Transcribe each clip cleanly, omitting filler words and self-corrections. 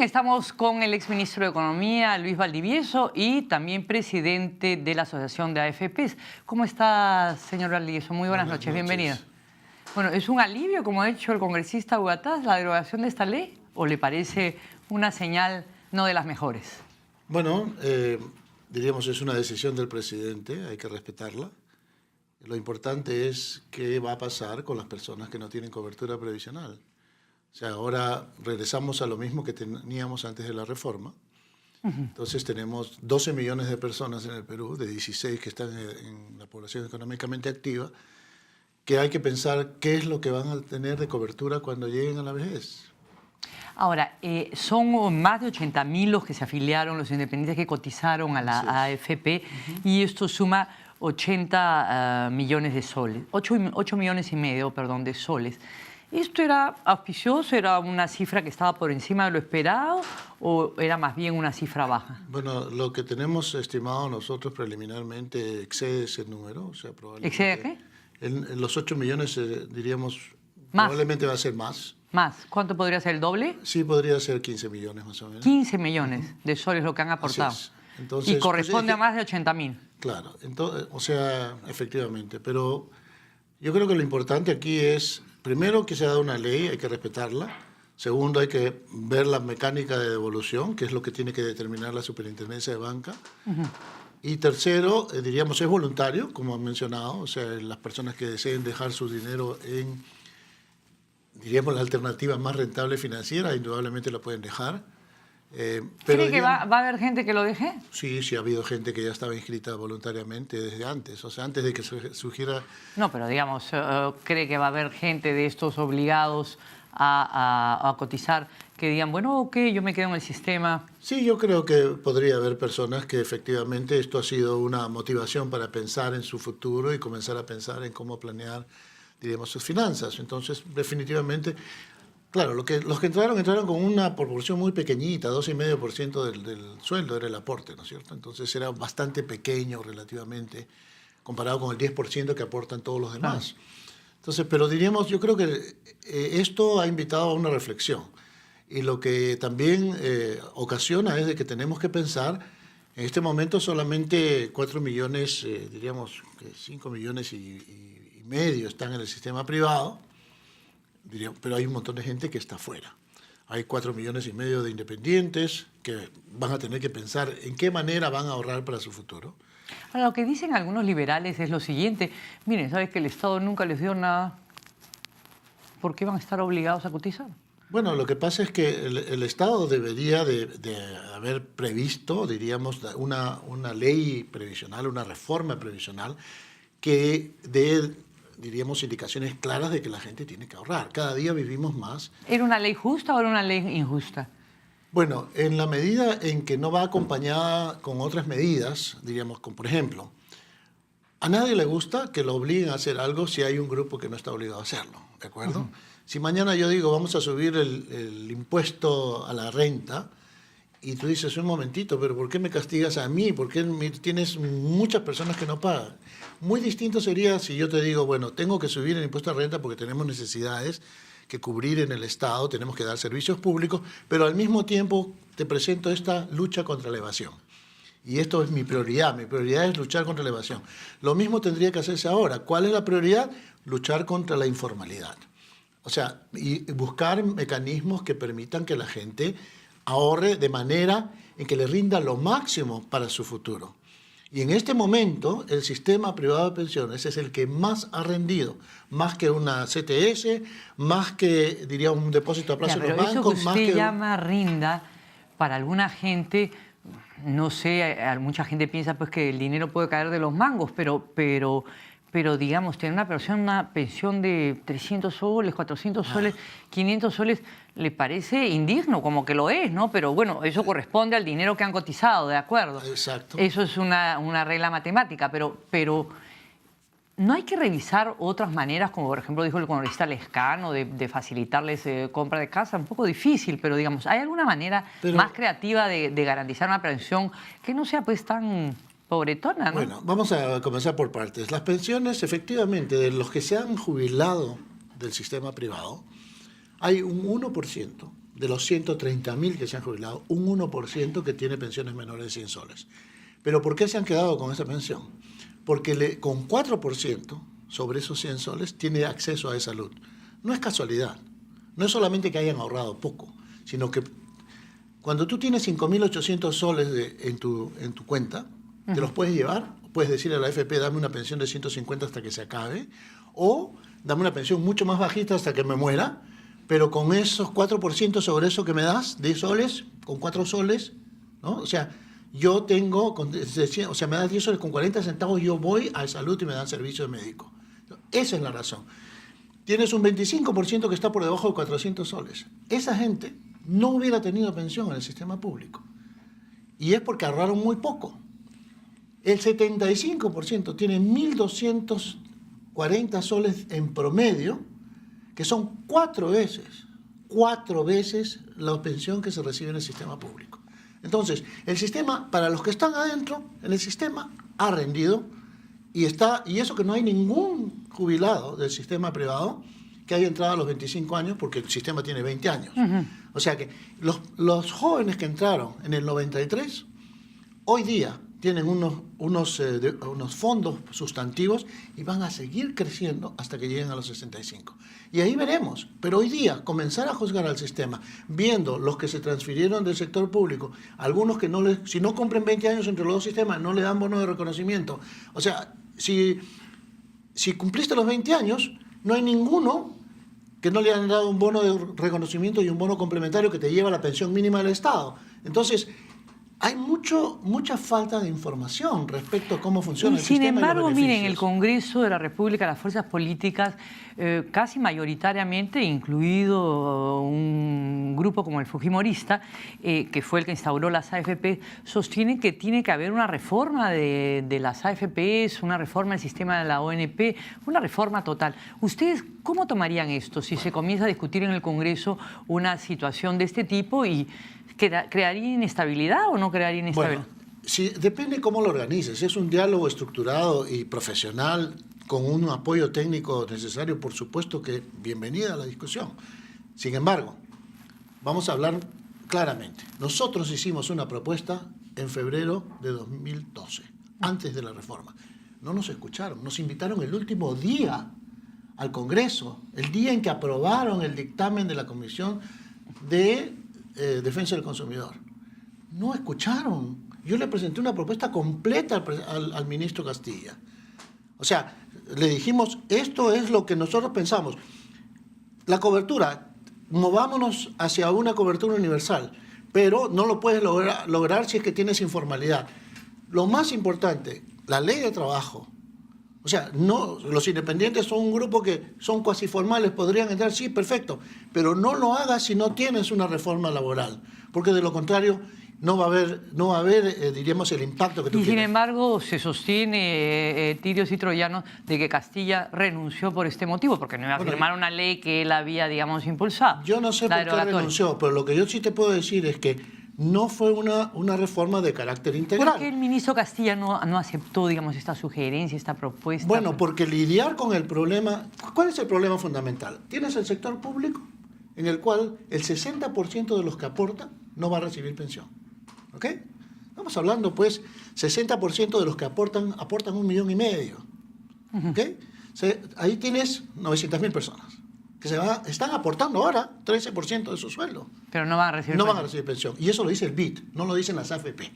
Bien, estamos con el exministro de Economía, Luis Valdivieso, y también presidente de la Asociación de AFPs. ¿Cómo está, señor Valdivieso? Muy buenas noches, bienvenido. Bueno, ¿es un alivio, como ha dicho el congresista Hugatás, la derogación de esta ley? ¿O le parece una señal no de las mejores? Bueno, diríamos es una decisión del presidente, hay que respetarla. Lo importante es qué va a pasar con las personas que no tienen cobertura previsional. O sea, ahora regresamos a lo mismo que teníamos antes de la reforma. Entonces tenemos 12 millones de personas en el Perú, de 16 que están en la población económicamente activa, que hay que pensar qué es lo que van a tener de cobertura cuando lleguen a la vejez. Ahora, son más de 80.000 los que se afiliaron, los independientes que cotizaron a la AFP, y esto suma 80 millones de soles, 8 millones y medio, perdón, de soles. ¿Esto era auspicioso? ¿Era una cifra que estaba por encima de lo esperado o era más bien una cifra baja? Bueno, lo que tenemos estimado nosotros preliminarmente excede ese número. O sea, probablemente, ¿Excede qué? En los 8 millones, diríamos, ¿Más? probablemente va a ser más. ¿Más? ¿Cuánto podría ser? ¿El doble? Sí, podría ser 15 millones más o menos. 15 millones de soles lo que han aportado. Entonces, y corresponde a más de 80.000. Claro, entonces, o sea, efectivamente. Pero yo creo que lo importante aquí es, primero, que se ha dado una ley, hay que respetarla. Segundo, hay que ver la mecánica de devolución, que es lo que tiene que determinar la Superintendencia de Banca. Y tercero, diríamos, es voluntario, como han mencionado. O sea, las personas que deseen dejar su dinero en, diríamos, la alternativa más rentable financiera, indudablemente la pueden dejar. Pero ¿cree que digamos, va a haber gente que lo deje? Sí, sí ha habido gente que ya estaba inscrita voluntariamente desde antes, o sea, antes de que surgiera... No, pero digamos, ¿cree que va a haber gente de estos obligados a cotizar que digan, bueno, ok, yo me quedo en el sistema? Sí, yo creo que podría haber personas que efectivamente esto ha sido una motivación para pensar en su futuro y comenzar a pensar en cómo planear, diríamos, sus finanzas. Entonces, definitivamente... Claro, los que entraron con una proporción muy pequeñita, 12,5% del sueldo era el aporte, ¿no es cierto? Entonces era bastante pequeño relativamente, comparado con el 10% que aportan todos los demás. Entonces, pero diríamos, yo creo que esto ha invitado a una reflexión. Y lo que también ocasiona es de que tenemos que pensar, en este momento solamente 4 millones, diríamos que 5 millones y medio están en el sistema privado, pero hay un montón de gente que está fuera. Hay 4,5 millones de independientes que van a tener que pensar en qué manera van a ahorrar para su futuro. Ahora, lo que dicen algunos liberales es lo siguiente. Miren, ¿sabes que el Estado nunca les dio nada? ¿Por qué van a estar obligados a cotizar? Bueno, lo que pasa es que el Estado debería de haber previsto, diríamos, una ley previsional, una reforma previsional que dé, diríamos, indicaciones claras de que la gente tiene que ahorrar. Cada día vivimos más. ¿Era una ley justa o era una ley injusta? Bueno, en la medida en que no va acompañada con otras medidas, diríamos, como por ejemplo, a nadie le gusta que lo obliguen a hacer algo si hay un grupo que no está obligado a hacerlo, ¿de acuerdo? Si mañana yo digo, vamos a subir el impuesto a la renta, y tú dices, un momentito, pero ¿por qué me castigas a mí? ¿Por qué tienes muchas personas que no pagan? Muy distinto sería si yo te digo, bueno, tengo que subir el impuesto a renta porque tenemos necesidades que cubrir en el Estado, tenemos que dar servicios públicos, pero al mismo tiempo te presento esta lucha contra la evasión. Y esto es mi prioridad es luchar contra la evasión. Lo mismo tendría que hacerse ahora. ¿Cuál es la prioridad? Luchar contra la informalidad. O sea, y buscar mecanismos que permitan que la gente ahorre de manera en que le rinda lo máximo para su futuro. Y en este momento, el sistema privado de pensiones es el que más ha rendido, más que una CTS, más que, diría, un depósito a plazo en los bancos. Eso que usted llama rinda, para alguna gente, no sé, mucha gente piensa pues que el dinero puede caer de los mangos, pero digamos, tener una pensión de 300 soles, 400 soles, 500 soles, le parece indigno, como que lo es, ¿no? Pero bueno, eso corresponde al dinero que han cotizado, ¿de acuerdo? Exacto. Eso es una regla matemática, pero ¿no hay que revisar otras maneras, como por ejemplo dijo el congresista Lescano, de facilitarles compra de casa? Un poco difícil, pero digamos, ¿hay alguna manera más creativa de garantizar una pensión que no sea pues tan pobretona, ¿no? Bueno, vamos a comenzar por partes. Las pensiones, efectivamente, de los que se han jubilado del sistema privado, hay un 1% de los 130.000 que se han jubilado, un 1% que tiene pensiones menores de 100 soles. ¿Pero por qué se han quedado con esa pensión? Porque con 4% sobre esos 100 soles tiene acceso a esa salud. No es casualidad. No es solamente que hayan ahorrado poco, sino que cuando tú tienes 5.800 soles en tu cuenta, te los puedes llevar, puedes decirle a la AFP, dame una pensión de 150 hasta que se acabe, o dame una pensión mucho más bajita hasta que me muera, pero con esos 4% sobre eso que me das, 10 soles, con 4 soles, ¿no? O sea, yo tengo, o sea, me das 10 soles con 40 centavos, yo voy a salud y me dan servicio médico. Esa es la razón. Tienes un 25% que está por debajo de 400 soles. Esa gente no hubiera tenido pensión en el sistema público. Y es porque ahorraron muy poco. El 75% tiene 1.240 soles en promedio, que son 4 veces la pensión que se recibe en el sistema público. Entonces, el sistema, para los que están adentro, en el sistema ha rendido y eso que no hay ningún jubilado del sistema privado que haya entrado a los 25 años, porque el sistema tiene 20 años. O sea que los jóvenes que entraron en el 93, hoy día tienen unos fondos sustantivos y van a seguir creciendo hasta que lleguen a los 65. Y ahí veremos. Pero hoy día, comenzar a juzgar al sistema, viendo los que se transfirieron del sector público, algunos que si no cumplen 20 años entre los dos sistemas, no le dan bono de reconocimiento. O sea, si cumpliste los 20 años, no hay ninguno que no le han dado un bono de reconocimiento y un bono complementario que te lleva a la pensión mínima del Estado. Entonces, hay mucha falta de información respecto a cómo funciona el sistema. Sin embargo, y miren, el Congreso de la República, las fuerzas políticas, casi mayoritariamente, incluido un grupo como el Fujimorista, que fue el que instauró las AFP, sostienen que tiene que haber una reforma de las AFPs, una reforma del sistema de la ONP, una reforma total. ¿Ustedes cómo tomarían esto si se comienza a discutir en el Congreso una situación de este tipo y crearía inestabilidad o no crearía inestabilidad? Bueno, sí, depende cómo lo organices. Si es un diálogo estructurado y profesional con un apoyo técnico necesario, por supuesto que bienvenida a la discusión. Sin embargo, vamos a hablar claramente. Nosotros hicimos una propuesta en febrero de 2012, antes de la reforma. No nos escucharon, nos invitaron el último día al Congreso, el día en que aprobaron el dictamen de la Comisión de Defensa del Consumidor. No escucharon. Yo le presenté una propuesta completa al ministro Castilla. O sea, le dijimos, esto es lo que nosotros pensamos. La cobertura, movámonos hacia una cobertura universal, pero no lo puedes lograr si es que tienes informalidad. Lo más importante, la ley de trabajo. O sea, no, los independientes son un grupo que son cuasi formales, podrían entrar, sí, perfecto, pero no lo hagas si no tienes una reforma laboral, porque de lo contrario no va a haber diríamos, el impacto que tú quieres. Y sin embargo, se sostiene, tirios y troyanos, de que Castilla renunció por este motivo, porque no iba a firmar una ley que él había, digamos, impulsado. Yo no sé por qué renunció, pero lo que yo sí te puedo decir es que no fue una reforma de carácter integral. ¿Por qué el ministro Castilla no aceptó, digamos, esta sugerencia, esta propuesta? Bueno, porque lidiar con el problema... ¿Cuál es el problema fundamental? Tienes el sector público en el cual el 60% de los que aportan no va a recibir pensión. ¿Ok? Estamos hablando, pues, 60% de los que aportan 1,5 millones. ¿Ok? Ahí tienes 900.000 personas que están aportando ahora 13% de su sueldo. Pero no van a recibir pensión. No van a recibir pensión. Y eso lo dice el BID, no lo dicen las AFP.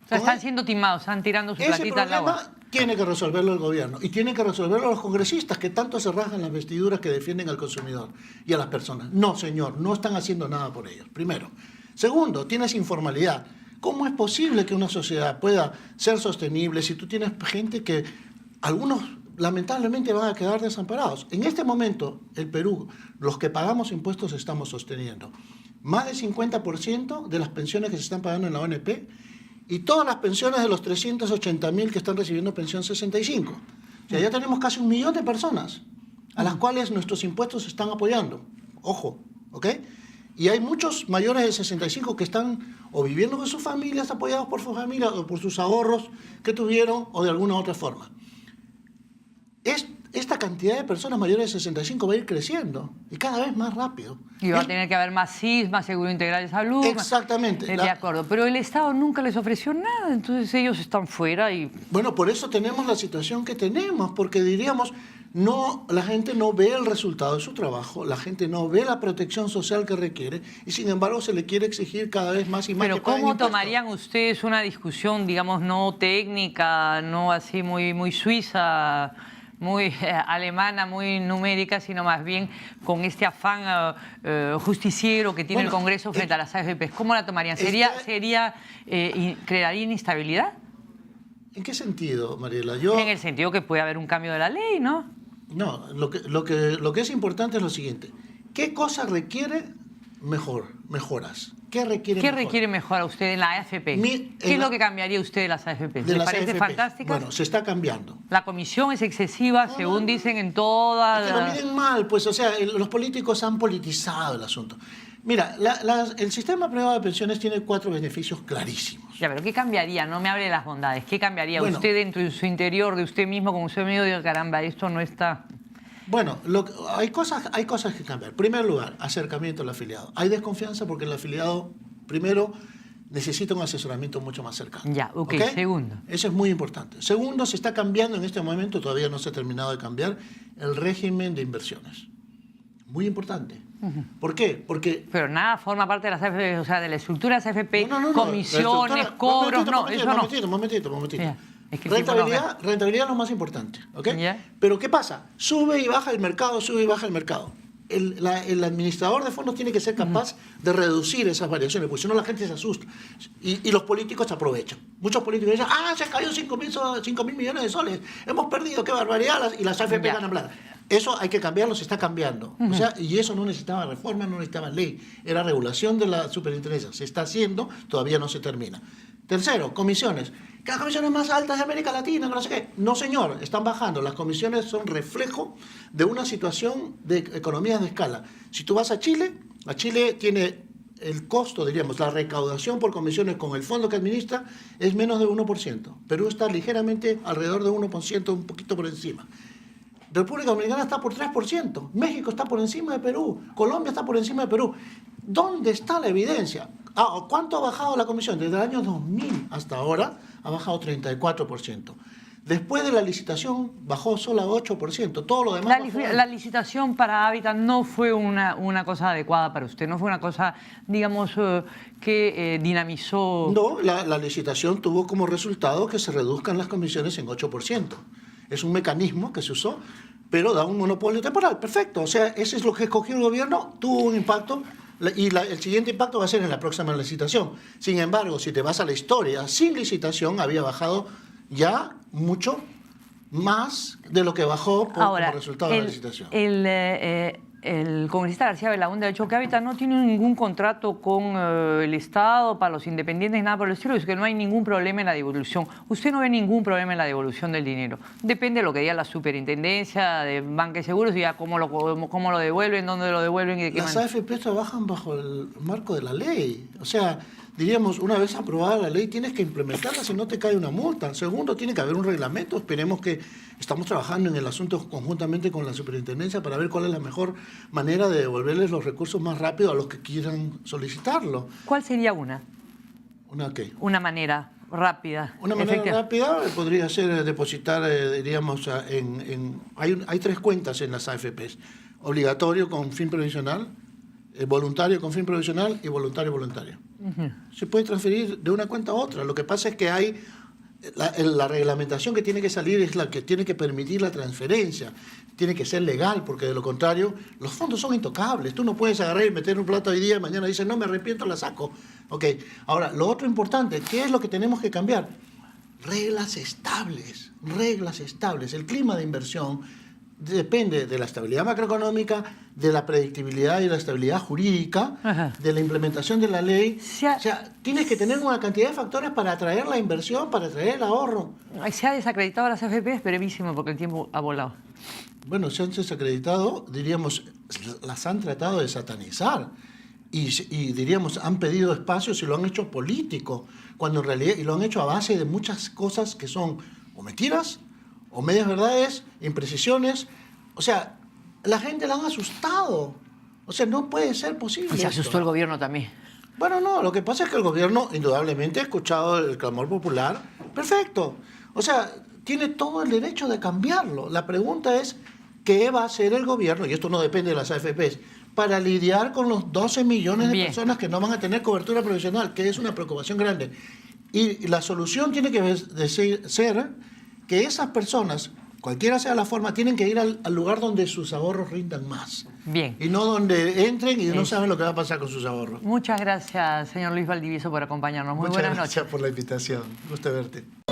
O sea, están siendo timados, están tirando su platita al agua. Ese problema tiene que resolverlo el gobierno y tiene que resolverlo los congresistas que tanto se rajan las vestiduras que defienden al consumidor y a las personas. No, señor, no están haciendo nada por ellos, primero. Segundo, tienes informalidad. ¿Cómo es posible que una sociedad pueda ser sostenible si tú tienes gente que algunos lamentablemente van a quedar desamparados? En este momento, el Perú, los que pagamos impuestos estamos sosteniendo más del 50% de las pensiones que se están pagando en la ONP y todas las pensiones de los 380.000 que están recibiendo pensión 65. O sea, ya tenemos casi 1 millón de personas a las cuales nuestros impuestos están apoyando. Ojo, ¿ok? Y hay muchos mayores de 65 que están o viviendo con sus familias, apoyados por su familia o por sus ahorros que tuvieron o de alguna otra forma. esta cantidad de personas mayores de 65 va a ir creciendo y cada vez más rápido. Y va a tener que haber más SIS, más Seguro Integral de Salud. Exactamente. De acuerdo, pero el Estado nunca les ofreció nada, entonces ellos están fuera y... Bueno, por eso tenemos la situación que tenemos, porque diríamos, no, la gente no ve el resultado de su trabajo, la gente no ve la protección social que requiere y sin embargo se le quiere exigir cada vez más y más. Pero ¿cómo tomarían ustedes una discusión, digamos, no técnica, no así muy suiza, muy alemana, muy numérica, sino más bien con este afán justiciero que tiene el Congreso frente a las AFPs? ¿Cómo la tomarían? ¿Crearía inestabilidad? ¿En qué sentido, Mariela? En el sentido que puede haber un cambio de la ley, ¿no? No, lo que es importante es lo siguiente. ¿Qué cosa requiere mejoras? ¿Qué requiere mejora usted en la AFP? ¿Qué es lo que cambiaría usted de las AFP? ¿Le parece AFP? fantástica? Bueno, se está cambiando. La comisión es excesiva, según dicen en todas... Es que lo miren mal, pues, o sea, los políticos han politizado el asunto. Mira, el sistema privado de pensiones tiene 4 beneficios clarísimos. Ya, pero ¿qué cambiaría? No me hable de las bondades. ¿Qué cambiaría usted dentro de su interior, de usted mismo, como usted medio diga, caramba, esto no está... Bueno, hay cosas que cambiar. En primer lugar, acercamiento al afiliado. Hay desconfianza porque el afiliado, primero, necesita un asesoramiento mucho más cercano. Ya, ok. Segundo. Eso es muy importante. Segundo, se está cambiando en este momento, todavía no se ha terminado de cambiar, el régimen de inversiones. Muy importante. ¿Por qué? Porque... Pero nada forma parte de las AFP, o sea, de la estructura de las AFP, comisiones, cobros, eso no. Momentito. Yeah. Es que rentabilidad es lo más importante, ¿ok? Yeah. Pero ¿qué pasa? Sube y baja el mercado. El administrador de fondos tiene que ser capaz de reducir esas variaciones, porque si no la gente se asusta. Y los políticos se aprovechan. Muchos políticos dicen, se cayó 5.000 millones de soles, hemos perdido, qué barbaridad, y las AFP ganan plata. Eso hay que cambiarlo, se está cambiando. O sea, y eso no necesitaba reforma, no necesitaba ley. Era regulación de la superintendencia. Se está haciendo, todavía no se termina. Tercero, comisiones. Que las comisiones más altas de América Latina, no sé qué. No, señor, están bajando. Las comisiones son reflejo de una situación de economías de escala. Si tú vas a Chile tiene el costo, diríamos, la recaudación por comisiones con el fondo que administra es menos de 1%. Perú está ligeramente alrededor de 1%, un poquito por encima. República Dominicana está por 3%, México está por encima de Perú, Colombia está por encima de Perú. ¿Dónde está la evidencia? ¿Cuánto ha bajado la comisión? Desde el año 2000 hasta ahora ha bajado 34%. Después de la licitación bajó solo a 8%, todo lo demás... La licitación para Hábitat no fue una cosa adecuada para usted, no fue una cosa, digamos, que dinamizó... No, la licitación tuvo como resultado que se reduzcan las comisiones en 8%. Es un mecanismo que se usó, pero da un monopolio temporal. Perfecto. O sea, ese es lo que escogió el gobierno, tuvo un impacto y el siguiente impacto va a ser en la próxima licitación. Sin embargo, si te vas a la historia, sin licitación había bajado ya mucho más de lo que bajó como resultado de la licitación. El congresista García Belaúnde ha dicho que Hábitat no tiene ningún contrato con el Estado para los independientes, nada por el estilo, y que no hay ningún problema en la devolución. Usted no ve ningún problema en la devolución del dinero. Depende de lo que diga la superintendencia de Banca y Seguros y ya cómo lo devuelven, dónde lo devuelven y de qué manera. Las AFP trabajan bajo el marco de la ley. O sea, diríamos, una vez aprobada la ley, tienes que implementarla, si no te cae una multa. Segundo, tiene que haber un reglamento. Esperemos que estamos trabajando en el asunto conjuntamente con la superintendencia para ver cuál es la mejor manera de devolverles los recursos más rápido a los que quieran solicitarlo. ¿Cuál sería una? ¿Una qué? Una manera rápida. Una manera rápida podría ser depositar, diríamos, hay 3 cuentas en las AFPs. Obligatorio con fin provisional, voluntario con fin provisional y voluntario. Se puede transferir de una cuenta a otra. Lo que pasa es que hay la reglamentación que tiene que salir es la que tiene que permitir la transferencia. Tiene que ser legal, porque de lo contrario los fondos son intocables. Tú no puedes agarrar y meter un plata hoy día y mañana dices, no, me arrepiento, la saco. Ok, ahora, lo otro importante, ¿qué es lo que tenemos que cambiar? Reglas estables. El clima de inversión depende de la estabilidad macroeconómica, de la predictibilidad y la estabilidad jurídica, de la implementación de la ley. O sea, tienes que tener una cantidad de factores para atraer la inversión, para atraer el ahorro. Se ha desacreditado a las AFP, es brevísimo porque el tiempo ha volado. Bueno, se han desacreditado, diríamos, las han tratado de satanizar y diríamos, han pedido espacios y lo han hecho político, cuando en realidad, y lo han hecho a base de muchas cosas que son o mentiras o medias verdades, imprecisiones. O sea, la gente la han asustado. O sea, no puede ser posible. Y se esto. asustó el gobierno también. Bueno, no, lo que pasa es que el gobierno indudablemente ha escuchado el clamor popular. Perfecto. O sea, tiene todo el derecho de cambiarlo. La pregunta es, ¿qué va a hacer el gobierno? Y esto no depende de las AFPs, para lidiar con los 12 millones de Bien. personas que no van a tener cobertura profesional, que es una preocupación grande. Y la solución tiene que ser que esas personas, cualquiera sea la forma, tienen que ir al lugar donde sus ahorros rindan más. Bien. Y no donde entren y no saben lo que va a pasar con sus ahorros. Muchas gracias, señor Luis Valdivieso, por acompañarnos. Muy Muchas buenas noches. gracias por la invitación. Gusto verte.